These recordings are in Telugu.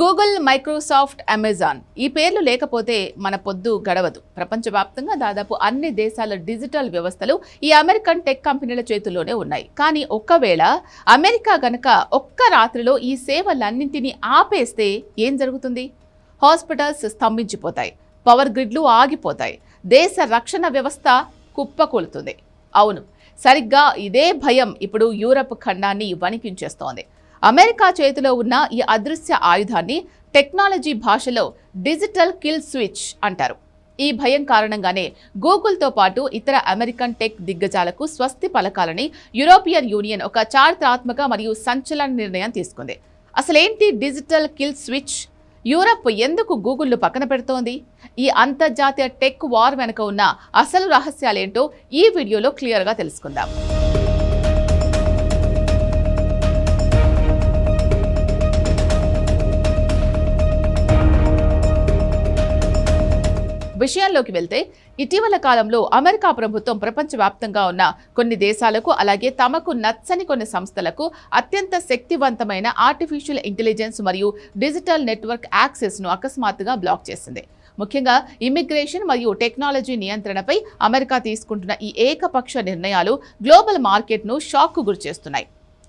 గూగుల్, మైక్రోసాఫ్ట్, అమెజాన్ ఈ పేర్లు లేకపోతే మన పొద్దు గడవదు. ప్రపంచవ్యాప్తంగా దాదాపు అన్ని దేశాల డిజిటల్ వ్యవస్థలు ఈ అమెరికన్ టెక్ కంపెనీల చేతుల్లోనే ఉన్నాయి. కానీ ఒక్కవేళ అమెరికా గనక ఒక్క రాత్రిలో ఈ సేవలన్నింటినీ ఆపేస్తే ఏం జరుగుతుంది? హాస్పిటల్స్ స్తంభించిపోతాయి, పవర్ గ్రిడ్లు ఆగిపోతాయి, దేశ రక్షణ వ్యవస్థ కుప్పకూలుతుంది. అవును, సరిగ్గా ఇదే భయం ఇప్పుడు యూరప్ ఖండాన్ని వణికించేస్తోంది. అమెరికా చేతిలో ఉన్న ఈ అదృశ్య ఆయుధాన్ని టెక్నాలజీ భాషలో డిజిటల్ కిల్ స్విచ్ అంటారు. ఈ భయం కారణంగానే గూగుల్తో పాటు ఇతర అమెరికన్ టెక్ దిగ్గజాలకు స్వస్తి పలకాలని యూరోపియన్ యూనియన్ ఒక చారిత్రాత్మక మరియు సంచలన నిర్ణయం తీసుకుంది. అసలేంటి డిజిటల్ కిల్ స్విచ్? యూరప్ ఎందుకు గూగుల్ను పక్కన పెడుతోంది? ఈ అంతర్జాతీయ టెక్ వార్ వెనుక ఉన్న అసలు రహస్యాలేంటో ఈ వీడియోలో క్లియర్గా తెలుసుకుందాం. విషయంలోకి వెళ్తే, ఇటీవల కాలంలో అమెరికా ప్రభుత్వం ప్రపంచవ్యాప్తంగా ఉన్న కొన్ని దేశాలకు, అలాగే తమకు నచ్చని కొన్ని సంస్థలకు అత్యంత శక్తివంతమైన ఆర్టిఫిషియల్ ఇంటెలిజెన్స్ మరియు డిజిటల్ నెట్వర్క్ యాక్సెస్ను అకస్మాత్తుగా బ్లాక్ చేసింది. ముఖ్యంగా ఇమిగ్రేషన్ మరియు టెక్నాలజీ నియంత్రణపై అమెరికా తీసుకుంటున్న ఈ ఏకపక్ష నిర్ణయాలు గ్లోబల్ మార్కెట్ను షాక్కు గురిచేస్తున్నాయి.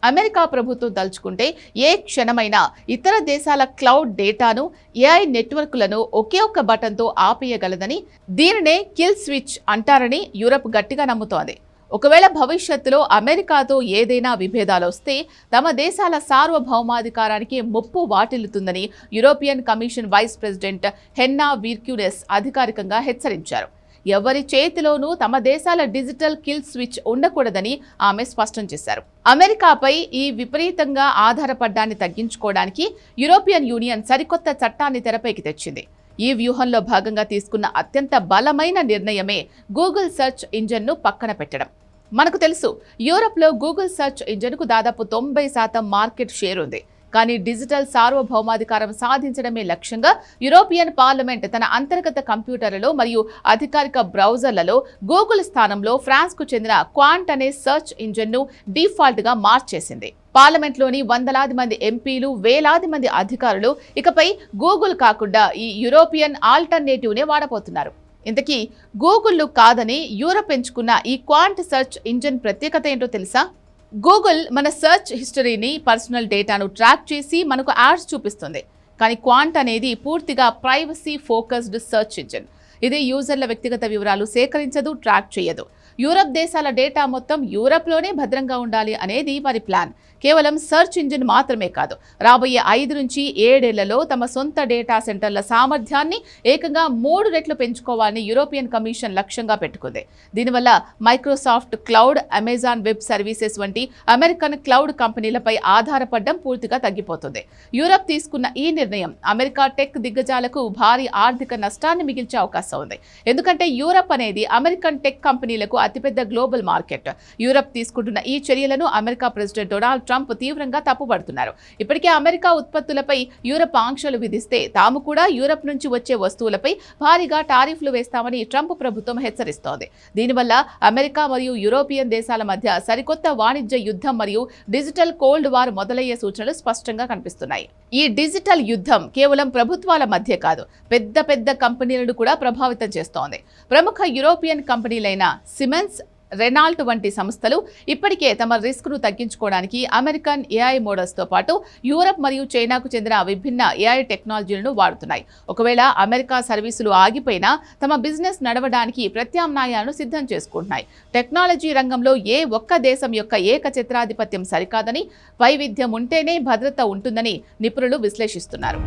అమెరికా ప్రభుత్వం తలుచుకుంటే ఏ క్షణమైనా ఇతర దేశాల క్లౌడ్ డేటాను, ఏఐ నెట్వర్క్లను ఒకే ఒక్క బటన్తో ఆపేయగలదని, దీనినే కిల్ స్విచ్ అంటారని యూరప్ గట్టిగా నమ్ముతోంది. ఒకవేళ భవిష్యత్తులో అమెరికాతో ఏదైనా విభేదాలు వస్తే తమ దేశాల సార్వభౌమాధికారానికి ముప్పు వాటిల్లుతుందని European Commission vice president Henna Virkkunen అధికారికంగా హెచ్చరించారు. ఎవరి చేతిలోనూ తమ దేశాల డిజిటల్ కిల్ స్విచ్ ఉండకూడదని ఆమె స్పష్టం చేశారు. అమెరికాపై ఈ విపరీతంగా ఆధారపడ్డాన్ని తగ్గించుకోవడానికి యూరోపియన్ యూనియన్ సరికొత్త చట్టాన్ని తెరపైకి తెచ్చింది. ఈ వ్యూహంలో భాగంగా తీసుకున్న అత్యంత బలమైన నిర్ణయమే గూగుల్ సెర్చ్ ఇంజన్ను పక్కన పెట్టడం. మనకు తెలుసు, యూరప్లో గూగుల్ సెర్చ్ ఇంజన్కు దాదాపు 90% మార్కెట్ షేర్ ఉంది. కానీ డిజిటల్ సార్వభౌమాధికారం సాధించడమే లక్ష్యంగా యూరోపియన్ పార్లమెంట్ తన అంతర్గత కంప్యూటర్లలో మరియు అధికారిక బ్రౌజర్లలో గూగుల్ స్థానంలో ఫ్రాన్స్కు చెందిన క్వాంట్ అనే సెర్చ్ ఇంజన్ను డిఫాల్ట్గా మార్చేసింది. పార్లమెంట్లోని వందలాది మంది ఎంపీలు, వేలాది మంది అధికారులు ఇకపై గూగుల్ కాకుండా ఈ యూరోపియన్ ఆల్టర్నేటివ్నే వాడబోతున్నారు. ఇంతకీ గూగుల్ను కాదని యూరప్ ఎంచుకున్న ఈ క్వాంట్ సెర్చ్ ఇంజన్ ప్రత్యేకత ఏంటో తెలుసా? గూగుల్ మన సెర్చ్ హిస్టరీని, పర్సనల్ డేటాను ట్రాక్ చేసి మనకు యాడ్స్ చూపిస్తుంది. కానీ క్వాంట్ అనేది పూర్తిగా ప్రైవసీ ఫోకస్డ్ సెర్చ్ ఇంజిన్. ఇది యూజర్ల వ్యక్తిగత వివరాలు సేకరించదు, ట్రాక్ చేయదు. యూరప్ దేశాల డేటా మొత్తం యూరప్లోనే భద్రంగా ఉండాలి అనేది వారి ప్లాన్. కేవలం సెర్చ్ ఇంజిన్ మాత్రమే కాదు, రాబోయే 5 నుంచి 7 ఏళ్లలో తమ సొంత డేటా సెంటర్ల సామర్థ్యాన్ని ఏకంగా 3 రెట్లు పెంచుకోవాలని యూరోపియన్ కమిషన్ లక్ష్యంగా పెట్టుకుంది. దీనివల్ల Microsoft cloud, Amazon web services వంటి అమెరికన్ క్లౌడ్ కంపెనీలపై ఆధారపడడం పూర్తిగా తగ్గిపోతుంది. యూరప్ తీసుకున్న ఈ నిర్ణయం అమెరికా టెక్ దిగ్గజాలకు భారీ ఆర్థిక నష్టాన్ని మిగిల్చే అవకాశం ఉంది. ఎందుకంటే యూరప్ అనేది అమెరికన్ టెక్ కంపెనీలకు అతిపెద్ద గ్లోబల్ మార్కెట్. యూరప్ తీసుకుంటున్న ఈ చర్యలను అమెరికా ప్రెసిడెంట్ డొనాల్డ్ ట్రంప్ తీవ్రంగా తప్పుపడుతున్నారు. ఇప్పటికే అమెరికా ఉత్పత్తులపై యూరప్ ఆంక్షలు విధిస్తే తాము కూడా యూరప్ నుంచి వచ్చే వస్తువులపై భారీగా టారిఫ్లు వేస్తామని ట్రంప్ ప్రభుత్వం హెచ్చరిస్తోంది. దీనివల్ల అమెరికా మరియు యూరోపియన్ దేశాల మధ్య సరికొత్త వాణిజ్య యుద్ధం మరియు డిజిటల్ కోల్డ్ వార్ మొదలయ్యే సూచనలు స్పష్టంగా కనిపిస్తున్నాయి. ఈ డిజిటల్ యుద్ధం కేవలం ప్రభుత్వాల మధ్య కాదు, పెద్ద పెద్ద కంపెనీలను కూడా ప్రభావితం చేస్తోంది. ప్రముఖ యూరోపియన్ కంపెనీలైన సిమెన్స్, రెనాల్ట్ వంటి సంస్థలు ఇప్పటికే తమ రిస్క్ను తగ్గించుకోవడానికి అమెరికన్ ఏఐ మోడల్స్తో పాటు యూరప్ మరియు చైనాకు చెందిన విభిన్న ఏఐ టెక్నాలజీలను వాడుతున్నాయి. ఒకవేళ అమెరికా సర్వీసులు ఆగిపోయినా తమ బిజినెస్ నడవడానికి ప్రత్యామ్నాయాలను సిద్ధం చేసుకుంటున్నాయి. టెక్నాలజీ రంగంలో ఏ ఒక్క దేశం యొక్క ఏకఛత్రాధిపత్యం సరికాదని, వైవిధ్యం ఉంటేనే భద్రత ఉంటుందని నిపుణులు విశ్లేషిస్తున్నారు.